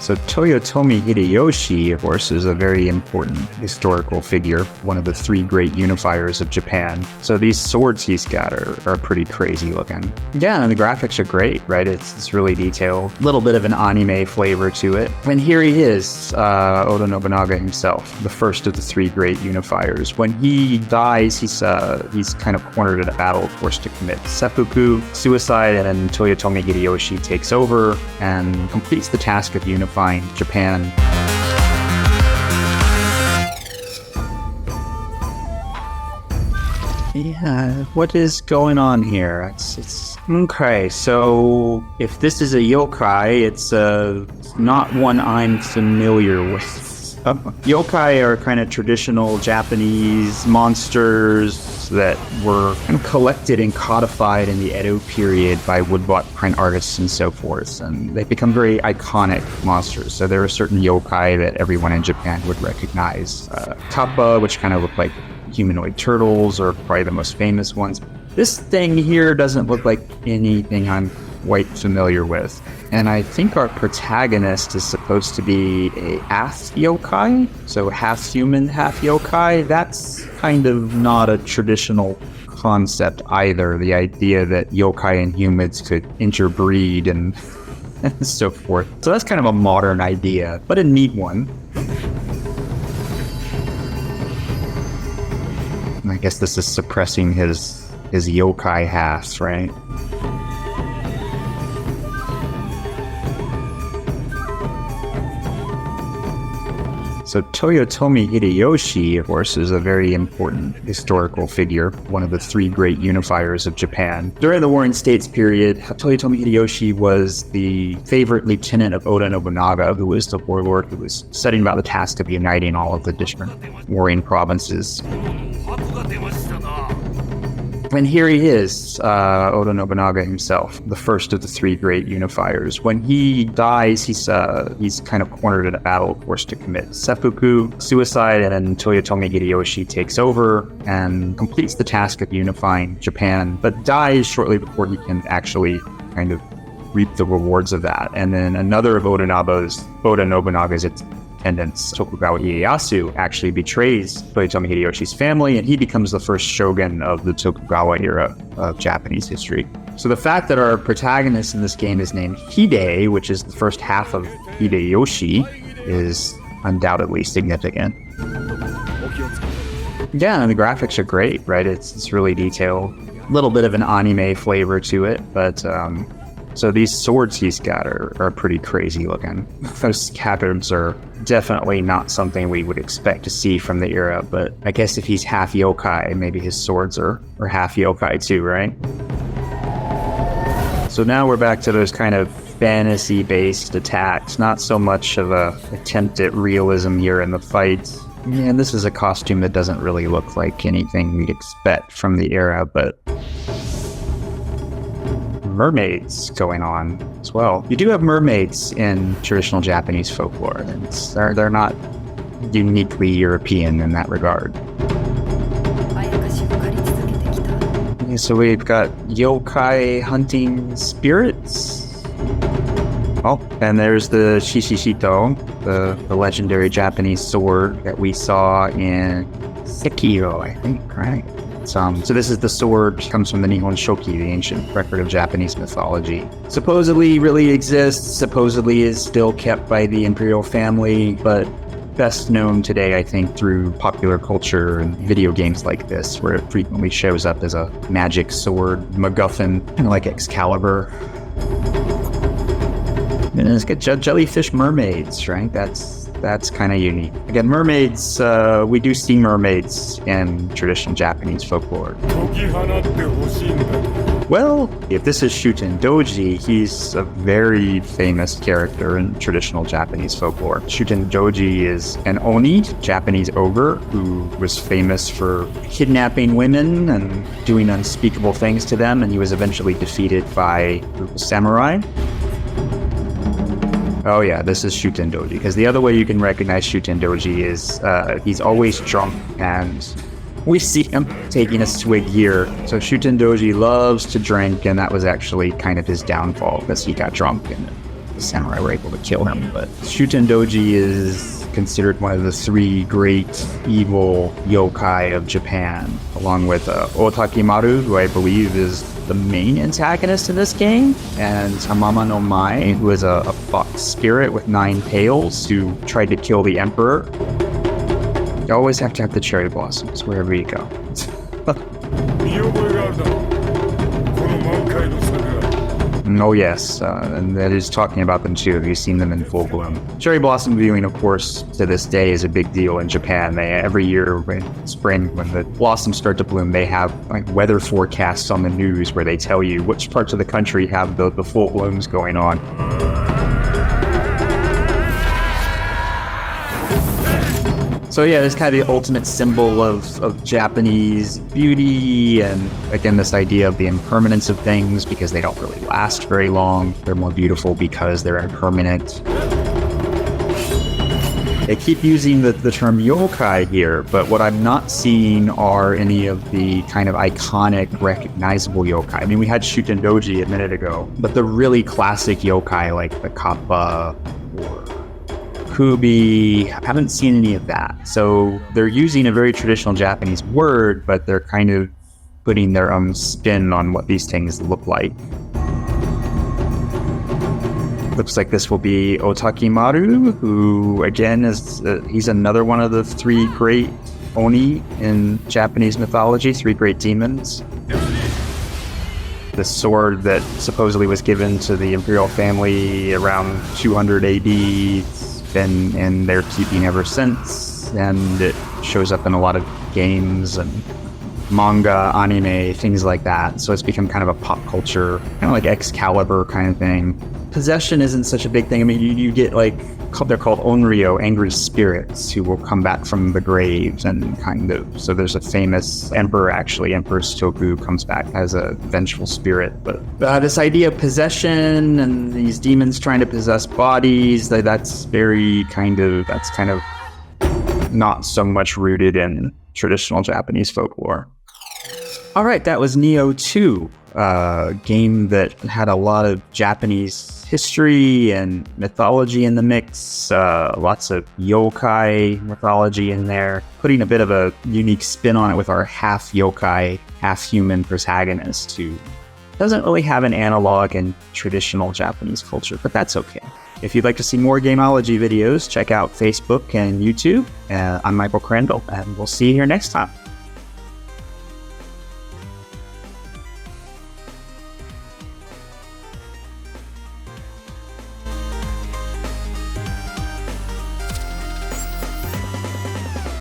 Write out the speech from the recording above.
So Toyotomi Hideyoshi, of course, is a very important historical figure, one of the three great unifiers of Japan. So these swords he's got are pretty crazy looking. Yeah, and the graphics are great, right? It's really detailed. A little bit of an anime flavor to it. And here he is, Oda Nobunaga himself, the first of the three great unifiers. When he dies, he's kind of cornered in a battle, forced to commit seppuku, suicide, and then Toyotomi Hideyoshi takes over and completes the task of unifying Japan. Yeah, what is going on here? It's okay. So if this is a yokai, it's not one I'm familiar with. Yokai are kind of traditional Japanese monsters that were kind of collected and codified in the Edo period by woodblock print artists and so forth, and they become very iconic monsters. So there are certain yokai that everyone in Japan would recognize. Kappa, which kind of look like humanoid turtles, are probably the most famous ones. This thing here doesn't look like anything I'm quite familiar with. And I think our protagonist is supposed to be a half yokai, so half human, half yokai. That's kind of not a traditional concept either, the idea that yokai and humans could interbreed and so forth. So that's kind of a modern idea, but a neat one. I guess this is suppressing his yokai halves, right? So Toyotomi Hideyoshi, of course, is a very important historical figure, one of the three great unifiers of Japan. During the Warring States period, Toyotomi Hideyoshi was the favorite lieutenant of Oda Nobunaga, who was the warlord who was setting about the task of uniting all of the different warring provinces. And here he is, Oda Nobunaga himself, the first of the three great unifiers. When he dies, he's kind of cornered in a battle, forced to commit seppuku, suicide, and then Toyotomi Hideyoshi takes over and completes the task of unifying Japan, but dies shortly before he can actually kind of reap the rewards of that. And then another of Oda Nobunaga's attendants, Tokugawa Ieyasu, actually betrays Toyotomi Hideyoshi's family, and he becomes the first shogun of the Tokugawa era of Japanese history. So the fact that our protagonist in this game is named Hide, which is the first half of Hideyoshi, is undoubtedly significant. Yeah, and the graphics are great, right? It's really detailed. A little bit of an anime flavor to it, but so these swords he's got are pretty crazy looking. Those scabbards are definitely not something we would expect to see from the era, but I guess if he's half yokai, maybe his swords are half yokai too, right? So now we're back to those kind of fantasy-based attacks, not so much of a attempt at realism here in the fights. Yeah, and this is a costume that doesn't really look like anything we'd expect from the era, but mermaids going on as well. You do have mermaids in traditional Japanese folklore, and they're not uniquely European in that regard. Okay, so we've got yokai hunting spirits. Oh, and there's the Shishishito, the legendary Japanese sword that we saw in Sekiro, I think, right? So this is the sword, comes from the Nihon Shoki, the ancient record of Japanese mythology. Supposedly really exists, supposedly is still kept by the imperial family, but best known today, I think, through popular culture and video games like this, where it frequently shows up as a magic sword, MacGuffin, kind of like Excalibur. And it's got jellyfish mermaids, right? That's kind of unique. Again, mermaids, we do see mermaids in traditional Japanese folklore. Well, if this is Shuten Doji, he's a very famous character in traditional Japanese folklore. Shuten Doji is an oni, Japanese ogre, who was famous for kidnapping women and doing unspeakable things to them, and he was eventually defeated by a group of samurai. Oh yeah, this is Shuten Doji, because the other way you can recognize Shuten Doji is he's always drunk, and we see him taking a swig here. So Shuten Doji loves to drink, and that was actually kind of his downfall, because he got drunk and the samurai were able to kill him. But Shutendoji is considered one of the 3 great evil yokai of Japan, along with Otakimaru, who I believe is the main antagonist in this game, and Tamama no Mai, who is a fox spirit with 9 tails who tried to kill the emperor. You always have to have the cherry blossoms wherever you go. Oh yes, and that is talking about them too. You've seen them in full bloom. Cherry blossom viewing, of course, to this day is a big deal in Japan. Every year in spring, when the blossoms start to bloom, they have like weather forecasts on the news where they tell you which parts of the country have the full blooms going on. So yeah, it's kind of the ultimate symbol of Japanese beauty, and again, this idea of the impermanence of things, because they don't really last very long. They're more beautiful because they're impermanent. They keep using the term yokai here, but what I'm not seeing are any of the kind of iconic, recognizable yokai. I mean, we had Shutendoji a minute ago, but the really classic yokai like the Kappa or Kubi, I haven't seen any of that. So they're using a very traditional Japanese word, but they're kind of putting their own spin on what these things look like. Looks like this will be Otakimaru, who again is he's another one of the 3 great Oni in Japanese mythology, 3 great demons. The sword that supposedly was given to the imperial family around 200 AD, been in their keeping ever since, and it shows up in a lot of games and manga, anime, things like that. So it's become kind of a pop culture, kind of like Excalibur kind of thing. Possession isn't such a big thing. I mean, you get like, they're called onryo, angry spirits, who will come back from the graves and kind of, so there's a famous emperor, actually, Emperor Shotoku, comes back as a vengeful spirit. But this idea of possession and these demons trying to possess bodies, that's kind of not so much rooted in traditional Japanese folklore. All right, that was Nioh 2, a game that had a lot of Japanese history and mythology in the mix, lots of yokai mythology in there, putting a bit of a unique spin on it with our half yokai, half human protagonist who doesn't really have an analog in traditional Japanese culture, but that's okay. If you'd like to see more Gameology videos, check out Facebook and YouTube. I'm Michael Crandol, and we'll see you here next time.